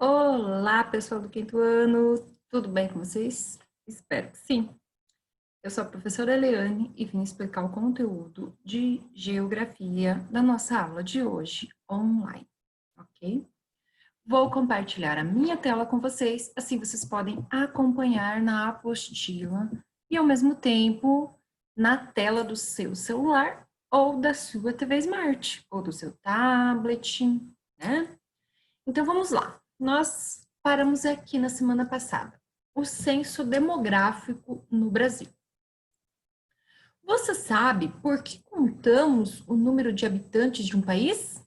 Olá, pessoal do quinto ano, tudo bem com vocês? Espero que sim. Eu sou a professora Eliane e vim explicar o conteúdo de geografia da nossa aula de hoje online, ok? Vou compartilhar a minha tela com vocês, assim vocês podem acompanhar na apostila e ao mesmo tempo na tela do seu celular ou da sua TV Smart ou do seu tablet, né? Então vamos lá. Nós paramos aqui na semana passada. O censo demográfico no Brasil. Você sabe por que contamos o número de habitantes de um país?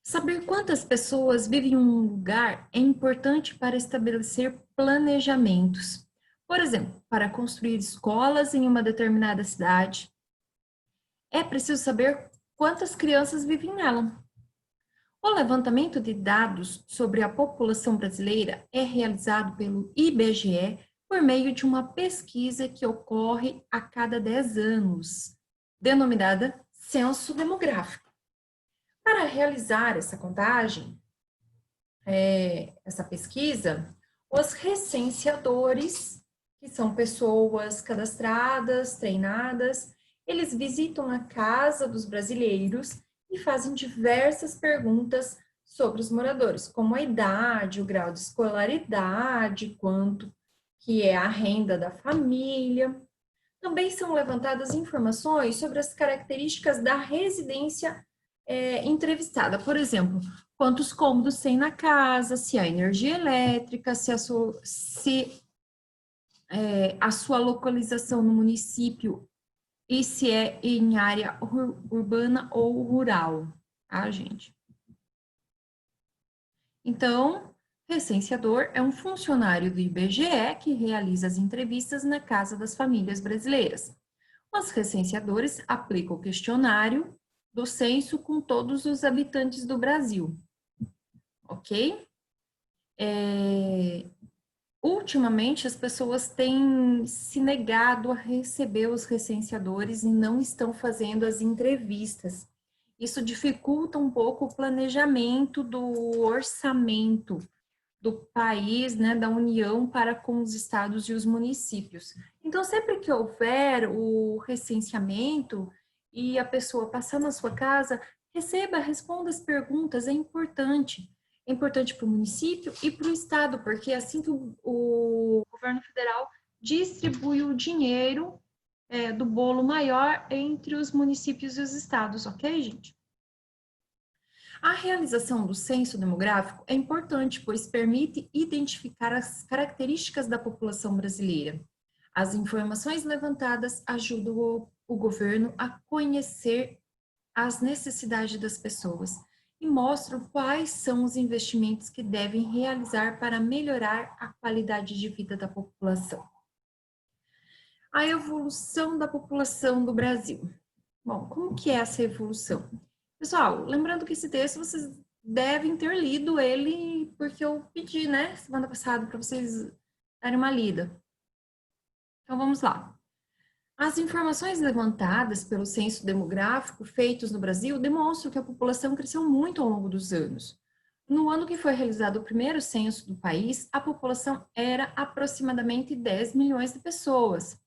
Saber quantas pessoas vivem em um lugar é importante para estabelecer planejamentos. Por exemplo, para construir escolas em uma determinada cidade, é preciso saber quantas crianças vivem nela. O levantamento de dados sobre a população brasileira é realizado pelo IBGE por meio de uma pesquisa que ocorre a cada 10 anos, denominada Censo Demográfico. Para realizar essa contagem, essa pesquisa, os recenseadores, que são pessoas cadastradas, treinadas, eles visitam a casa dos brasileiros e fazem diversas perguntas sobre os moradores, como a idade, o grau de escolaridade, quanto que é a renda da família. Também são levantadas informações sobre as características da residência entrevistada. Por exemplo, quantos cômodos tem na casa, se há energia elétrica, se a sua localização no município e se é em área urbana ou rural, tá, gente? Então, recenseador é um funcionário do IBGE que realiza as entrevistas na Casa das Famílias Brasileiras. Os recenseadores aplicam o questionário do censo com todos os habitantes do Brasil, ok? Ultimamente, as pessoas têm se negado a receber os recenseadores e não estão fazendo as entrevistas. Isso dificulta um pouco o planejamento do orçamento do país, né, da União para com os estados e os municípios. Então, sempre que houver o recenseamento e a pessoa passar na sua casa, receba, responda as perguntas, é importante. É importante para o município e para o estado, porque é assim que o governo federal distribui o dinheiro do bolo maior entre os municípios e os estados, ok, gente? A realização do censo demográfico é importante, pois permite identificar as características da população brasileira. As informações levantadas ajudam o governo a conhecer as necessidades das pessoas e mostram quais são os investimentos que devem realizar para melhorar a qualidade de vida da população. A evolução da população do Brasil. Bom, como que é essa evolução? Pessoal, lembrando que esse texto vocês devem ter lido ele porque eu pedi, né, semana passada, para vocês darem uma lida. Então, vamos lá. As informações levantadas pelo censo demográfico feitos no Brasil demonstram que a população cresceu muito ao longo dos anos. No ano que foi realizado o primeiro censo do país, a população era aproximadamente 10 milhões de pessoas.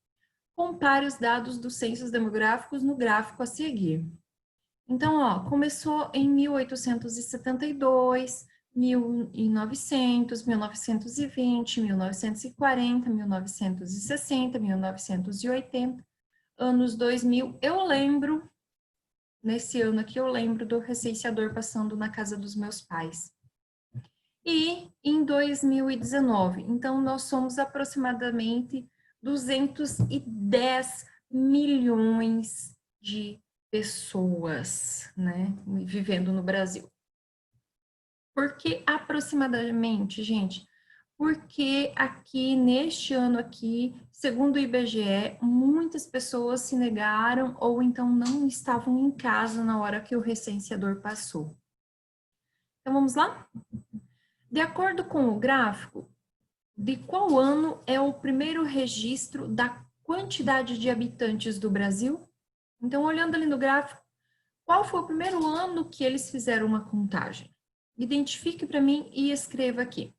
Compare os dados dos censos demográficos no gráfico a seguir. Então, ó, começou em 1872, 1900, 1920, 1940, 1960, 1980, anos 2000. Eu lembro, nesse ano aqui, eu lembro do recenseador passando na casa dos meus pais. E em 2019, então nós somos aproximadamente 210 milhões de pessoas, né, vivendo no Brasil. Por que aproximadamente, gente? Porque aqui, neste ano aqui, segundo o IBGE, muitas pessoas se negaram ou então não estavam em casa na hora que o recenseador passou. Então, vamos lá? De acordo com o gráfico, de qual ano é o primeiro registro da quantidade de habitantes do Brasil? Então, olhando ali no gráfico, qual foi o primeiro ano que eles fizeram uma contagem? Identifique para mim e escreva aqui.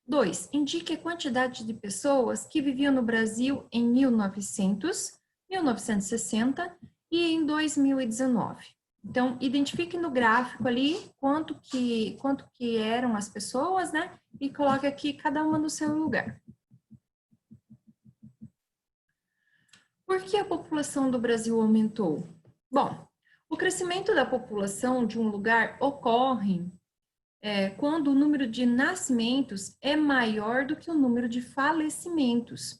2. Indique a quantidade de pessoas que viviam no Brasil em 1900, 1960 e em 2019. Então, identifique no gráfico ali quanto que eram as pessoas, né? E coloque aqui cada uma no seu lugar. Por que a população do Brasil aumentou? Bom, o crescimento da população de um lugar ocorre quando o número de nascimentos é maior do que o número de falecimentos.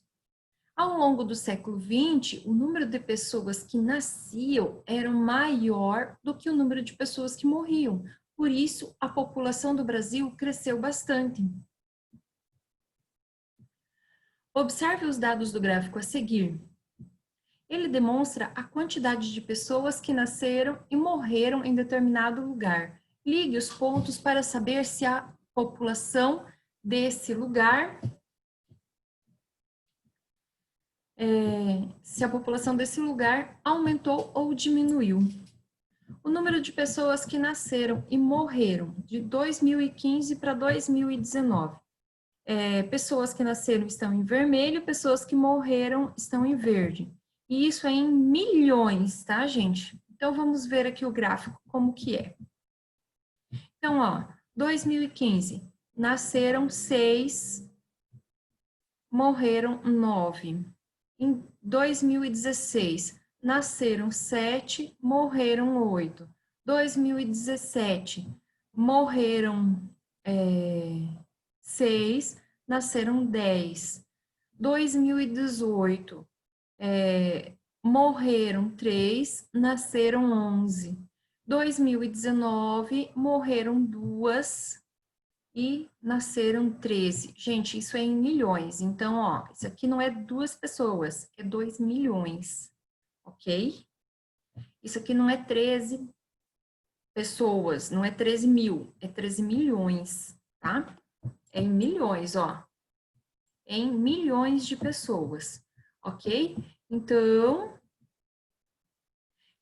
Ao longo do século XX, o número de pessoas que nasciam era maior do que o número de pessoas que morriam. Por isso, a população do Brasil cresceu bastante. Observe os dados do gráfico a seguir. Ele demonstra a quantidade de pessoas que nasceram e morreram em determinado lugar. Ligue os pontos para saber se a população desse lugar aumentou ou diminuiu. O número de pessoas que nasceram e morreram de 2015 para 2019. Pessoas que nasceram estão em vermelho, pessoas que morreram estão em verde. E isso é em milhões, tá, gente? Então, vamos ver aqui o gráfico como que é. Então, ó, 2015, nasceram 6, morreram 9. Em 2016, nasceram 7, morreram 8. 2017, morreram 6, nasceram 10. 2018, morreram 3, nasceram 11. 2019, morreram 2 e nasceram 13. Gente, isso é em milhões. Então, ó, isso aqui não é 2 pessoas, é 2 milhões, ok? Isso aqui não é 13 pessoas, não é 13 mil, é 13 milhões, tá? É em milhões, ó. É em milhões de pessoas, ok? Então,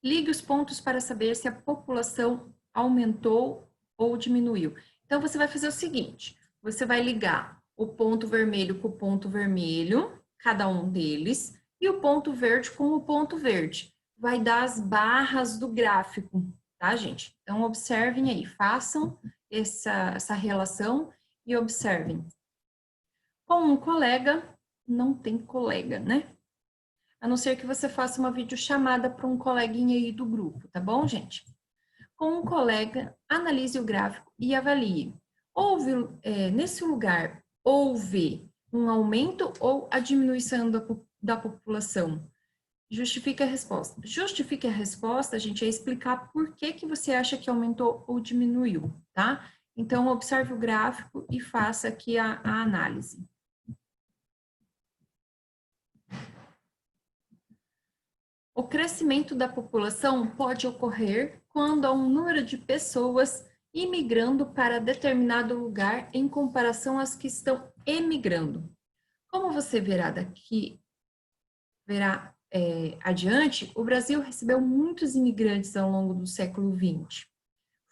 ligue os pontos para saber se a população aumentou ou diminuiu. Então, você vai fazer o seguinte, você vai ligar o ponto vermelho com o ponto vermelho, cada um deles, e o ponto verde com o ponto verde. Vai dar as barras do gráfico, tá, gente? Então, observem aí, façam essa relação e observem. Com um colega, não tem colega, né? A não ser que você faça uma videochamada para um coleguinha aí do grupo, tá bom, gente? Com um colega, analise o gráfico e avalie. Nesse lugar, houve um aumento ou a diminuição da população? Justifique a resposta. Justifique a resposta, gente, é explicar por que você acha que aumentou ou diminuiu, tá? Então, observe o gráfico e faça aqui a análise. O crescimento da população pode ocorrer quando há um número de pessoas imigrando para determinado lugar em comparação às que estão emigrando. Como você verá adiante, o Brasil recebeu muitos imigrantes ao longo do século XX,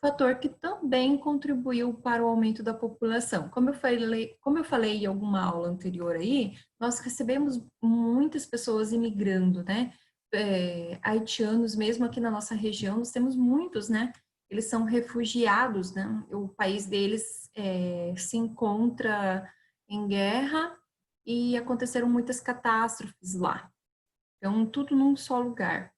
fator que também contribuiu para o aumento da população. Como eu falei em alguma aula anterior aí, nós recebemos muitas pessoas imigrando, né? Haitianos, mesmo aqui na nossa região, nós temos muitos, né? Eles são refugiados, né? O país deles se encontra em guerra e aconteceram muitas catástrofes lá. Então, tudo num só lugar.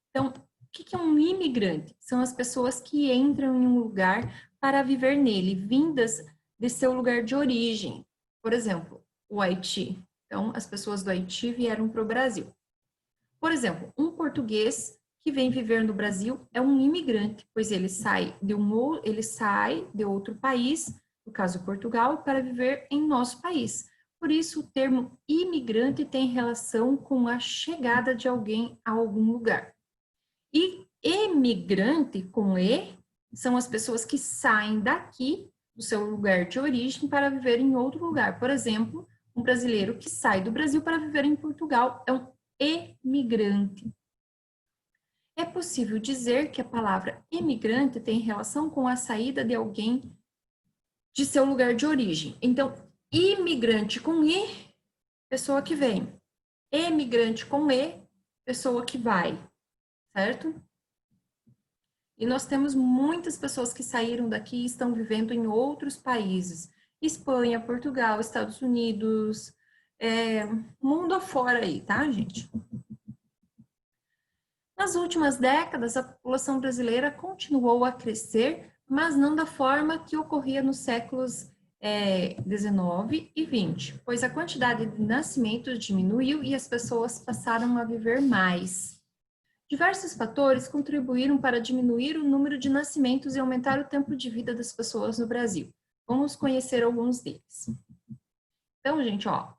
Então, o que é um imigrante? São as pessoas que entram em um lugar para viver nele, vindas de seu lugar de origem. Por exemplo, o Haiti. Então, as pessoas do Haiti vieram para o Brasil. Por exemplo, um português que vem viver no Brasil é um imigrante, pois ele sai de outro país, no caso Portugal, para viver em nosso país. Por isso, o termo imigrante tem relação com a chegada de alguém a algum lugar. E emigrante, com E, são as pessoas que saem daqui, do seu lugar de origem, para viver em outro lugar. Por exemplo, um brasileiro que sai do Brasil para viver em Portugal é um emigrante. É possível dizer que a palavra imigrante tem relação com a saída de alguém de seu lugar de origem. Então, imigrante com I, pessoa que vem. Emigrante com E, pessoa que vai, certo? E nós temos muitas pessoas que saíram daqui e estão vivendo em outros países. Espanha, Portugal, Estados Unidos, mundo afora aí, tá, gente? Nas últimas décadas, a população brasileira continuou a crescer, mas não da forma que ocorria nos séculos 19 e 20, pois a quantidade de nascimentos diminuiu e as pessoas passaram a viver mais. Diversos fatores contribuíram para diminuir o número de nascimentos e aumentar o tempo de vida das pessoas no Brasil. Vamos conhecer alguns deles. Então, gente, ó,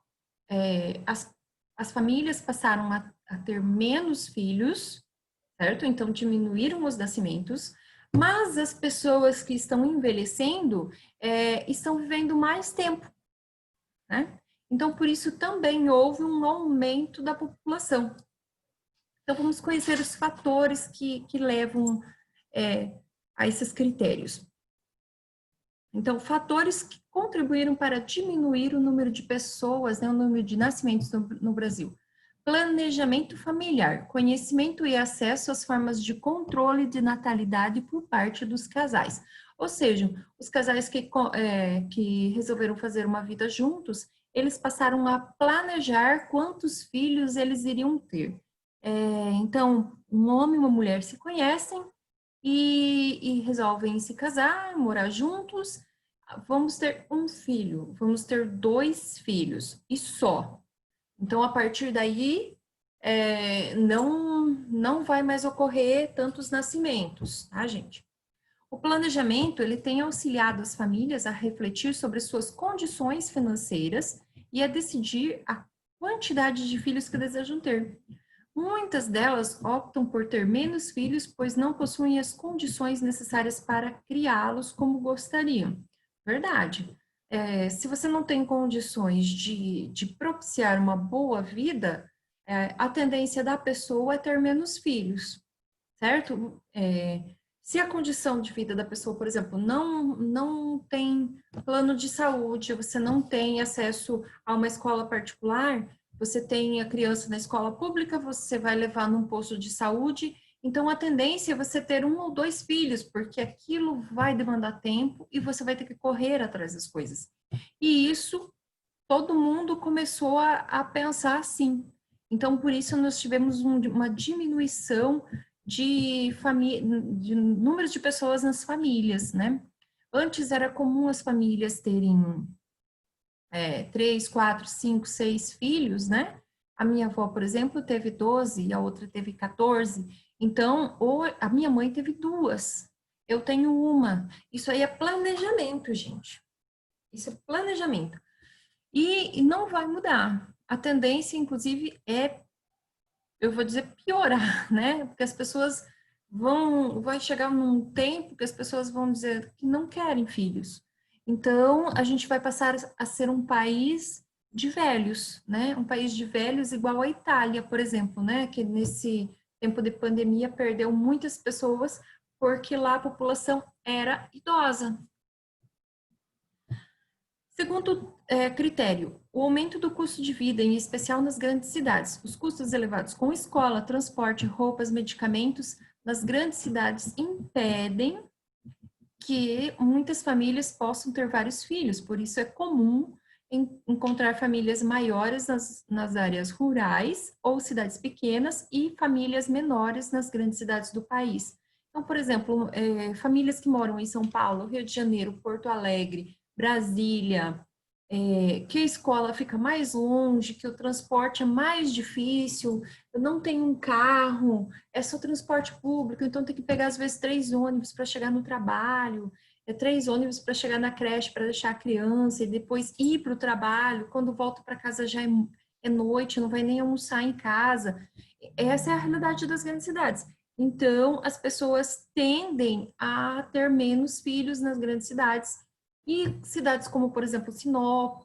as famílias passaram a ter menos filhos, certo? Então, diminuíram os nascimentos, mas as pessoas que estão envelhecendo estão vivendo mais tempo, né? Então, por isso também houve um aumento da população. Então, vamos conhecer os fatores que levam a esses critérios. Então, fatores que contribuíram para diminuir o número de pessoas, né, o número de nascimentos no Brasil. Planejamento familiar, conhecimento e acesso às formas de controle de natalidade por parte dos casais. Ou seja, os casais que resolveram fazer uma vida juntos, eles passaram a planejar quantos filhos eles iriam ter. Então, um homem e uma mulher se conhecem e resolvem se casar, morar juntos. Vamos ter um filho, vamos ter 2 filhos e só. Então, a partir daí, não vai mais ocorrer tantos nascimentos, tá, gente? O planejamento, ele tem auxiliado as famílias a refletir sobre suas condições financeiras e a decidir a quantidade de filhos que desejam ter. Muitas delas optam por ter menos filhos, pois não possuem as condições necessárias para criá-los como gostariam. Verdade. Se você não tem condições de propiciar uma boa vida, a tendência da pessoa é ter menos filhos, certo? Se a condição de vida da pessoa, por exemplo, não tem plano de saúde, você não tem acesso a uma escola particular, você tem a criança na escola pública, você vai levar num posto de saúde, então a tendência é você ter 1 ou 2 filhos, porque aquilo vai demandar tempo e você vai ter que correr atrás das coisas. E isso, todo mundo começou a pensar assim. Então, por isso, nós tivemos uma diminuição de número de pessoas nas famílias, né? Antes era comum as famílias terem 3, 4, 5, 6 filhos, né? A minha avó, por exemplo, teve 12 e a outra teve 14. Então, a minha mãe teve 2. Eu tenho uma. Isso aí é planejamento, gente. Isso é planejamento. E não vai mudar. A tendência, inclusive, eu vou dizer, piorar, né? Porque as pessoas vai chegar num tempo que as pessoas vão dizer que não querem filhos. Então, a gente vai passar a ser um país de velhos, né? Um país de velhos igual a Itália, por exemplo, né? Que nesse tempo de pandemia perdeu muitas pessoas porque lá a população era idosa. Segundo critério, o aumento do custo de vida, em especial nas grandes cidades. Os custos elevados com escola, transporte, roupas, medicamentos nas grandes cidades impedem que muitas famílias possam ter vários filhos. Por isso é comum encontrar famílias maiores nas áreas rurais ou cidades pequenas e famílias menores nas grandes cidades do país. Então, por exemplo, famílias que moram em São Paulo, Rio de Janeiro, Porto Alegre, Brasília, que a escola fica mais longe, que o transporte é mais difícil, eu não tenho um carro, é só transporte público, então tem que pegar às vezes 3 ônibus para chegar no trabalho, 3 ônibus para chegar na creche para deixar a criança e depois ir para o trabalho, quando volta para casa já é noite, não vai nem almoçar em casa. Essa é a realidade das grandes cidades. Então, as pessoas tendem a ter menos filhos nas grandes cidades. E cidades como, por exemplo, Sinop,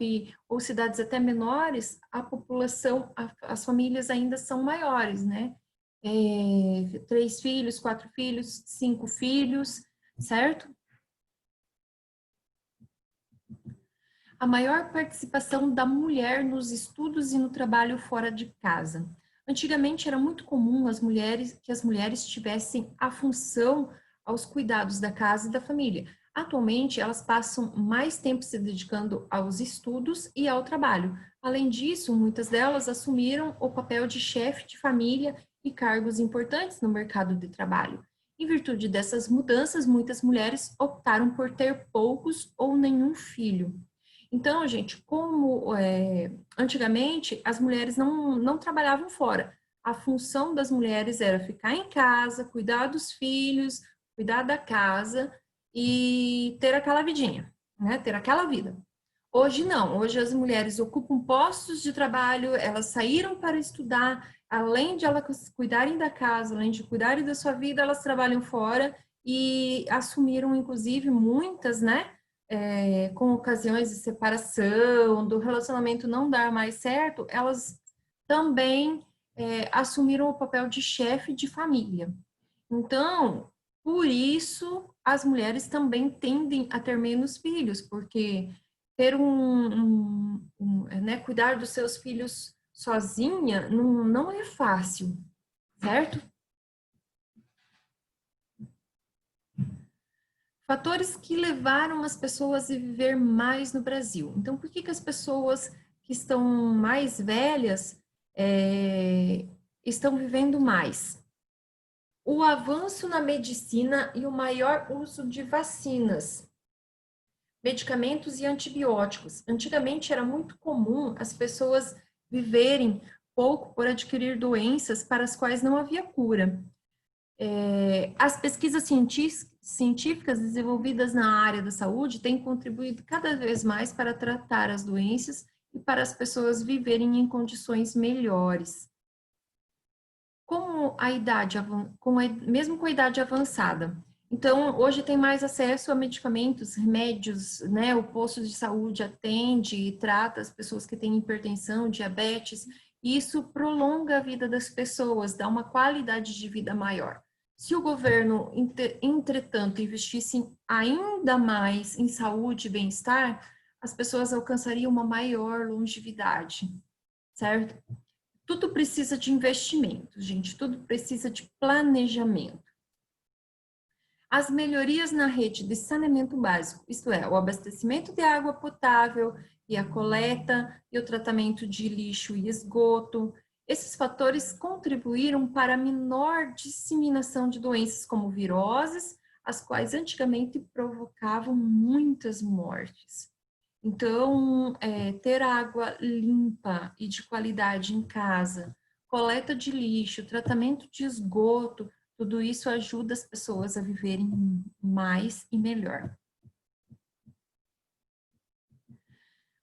ou cidades até menores, a população, as famílias ainda são maiores, né? 3 filhos, 4 filhos, 5 filhos, certo? A maior participação da mulher nos estudos e no trabalho fora de casa. Antigamente era muito comum que as mulheres tivessem a função aos cuidados da casa e da família. Atualmente, elas passam mais tempo se dedicando aos estudos e ao trabalho. Além disso, muitas delas assumiram o papel de chefe de família e cargos importantes no mercado de trabalho. Em virtude dessas mudanças, muitas mulheres optaram por ter poucos ou nenhum filho. Então, gente, como antigamente as mulheres não trabalhavam fora, a função das mulheres era ficar em casa, cuidar dos filhos, cuidar da casa e ter aquela vidinha, né? Ter aquela vida. Hoje não, hoje as mulheres ocupam postos de trabalho, elas saíram para estudar, além de elas cuidarem da casa, além de cuidarem da sua vida, elas trabalham fora e assumiram, inclusive, muitas, né? Com ocasiões de separação, do relacionamento não dar mais certo, elas também assumiram o papel de chefe de família. Então, por isso, as mulheres também tendem a ter menos filhos, porque ter né, cuidar dos seus filhos sozinha não é fácil, certo? Fatores que levaram as pessoas a viver mais no Brasil. Então, por que as pessoas que estão mais velhas estão vivendo mais? O avanço na medicina e o maior uso de vacinas, medicamentos e antibióticos. Antigamente era muito comum as pessoas viverem pouco por adquirir doenças para as quais não havia cura. As pesquisas científicas desenvolvidas na área da saúde têm contribuído cada vez mais para tratar as doenças e para as pessoas viverem em condições melhores. Como a idade, mesmo com a idade avançada. Então, hoje tem mais acesso a medicamentos, remédios, né? O posto de saúde atende e trata as pessoas que têm hipertensão, diabetes, e isso prolonga a vida das pessoas, dá uma qualidade de vida maior. Se o governo, entretanto, investisse ainda mais em saúde e bem-estar, as pessoas alcançariam uma maior longevidade, certo? Tudo precisa de investimento, gente, tudo precisa de planejamento. As melhorias na rede de saneamento básico, isto é, o abastecimento de água potável e a coleta e o tratamento de lixo e esgoto, esses fatores contribuíram para a menor disseminação de doenças como viroses, as quais antigamente provocavam muitas mortes. Então, ter água limpa e de qualidade em casa, coleta de lixo, tratamento de esgoto, tudo isso ajuda as pessoas a viverem mais e melhor.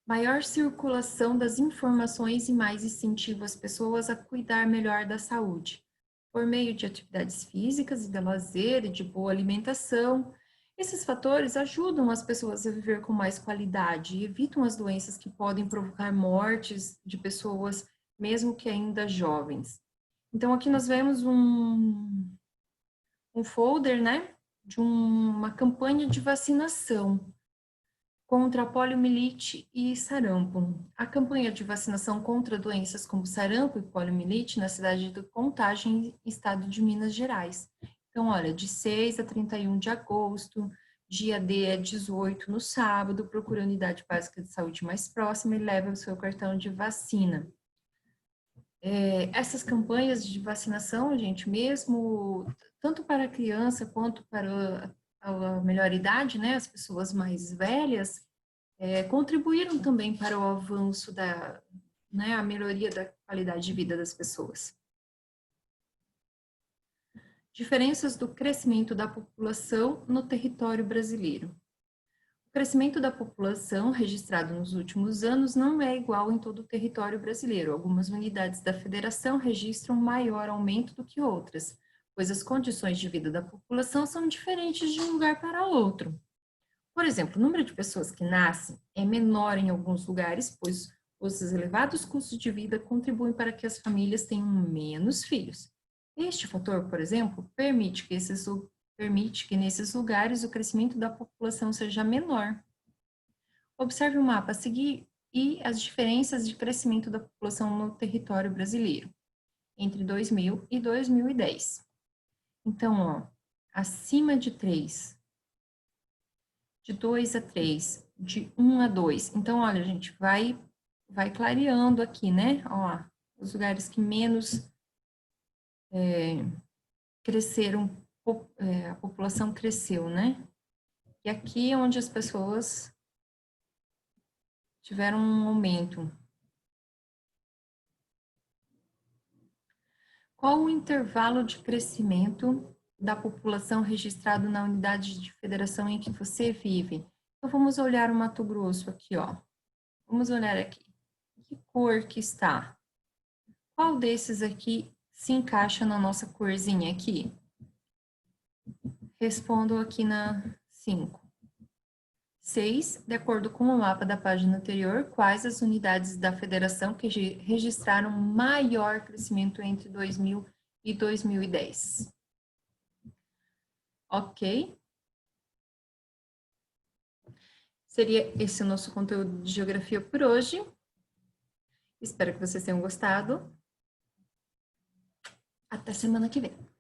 Maior circulação das informações e mais incentivo às pessoas a cuidar melhor da saúde, por meio de atividades físicas e de lazer e de boa alimentação. Esses fatores ajudam as pessoas a viver com mais qualidade e evitam as doenças que podem provocar mortes de pessoas, mesmo que ainda jovens. Então, aqui nós vemos um folder, né, de uma campanha de vacinação contra a poliomielite e sarampo. A campanha de vacinação contra doenças como sarampo e poliomielite na cidade de Contagem, estado de Minas Gerais. Então, olha, de 6 a 31 de agosto, dia D é 18 no sábado, procure a unidade básica de saúde mais próxima e leve o seu cartão de vacina. Essas campanhas de vacinação, gente, mesmo tanto para a criança quanto para a melhor idade, né, as pessoas mais velhas, contribuíram também para o avanço né, a melhoria da qualidade de vida das pessoas. Diferenças do crescimento da população no território brasileiro. O crescimento da população registrado nos últimos anos não é igual em todo o território brasileiro. Algumas unidades da federação registram maior aumento do que outras, pois as condições de vida da população são diferentes de um lugar para outro. Por exemplo, o número de pessoas que nascem é menor em alguns lugares, pois os elevados custos de vida contribuem para que as famílias tenham menos filhos. Este fator, por exemplo, permite que nesses lugares o crescimento da população seja menor. Observe o mapa a seguir e as diferenças de crescimento da população no território brasileiro entre 2000 e 2010. Então, ó, acima de 3, de 2 a 3, de 1 a 2. Então, olha, a gente vai clareando aqui, né? Ó, os lugares que menos cresceram, a população cresceu, né? E aqui é onde as pessoas tiveram um aumento. Qual o intervalo de crescimento da população registrado na unidade de federação em que você vive? Então, vamos olhar o Mato Grosso aqui, ó. Vamos olhar aqui. Que cor que está? Qual desses aqui se encaixa na nossa corzinha aqui? Respondo aqui na 5. 6. De acordo com o mapa da página anterior, quais as unidades da federação que registraram maior crescimento entre 2000 e 2010? Ok? Seria esse o nosso conteúdo de geografia por hoje. Espero que vocês tenham gostado. Até semana que vem.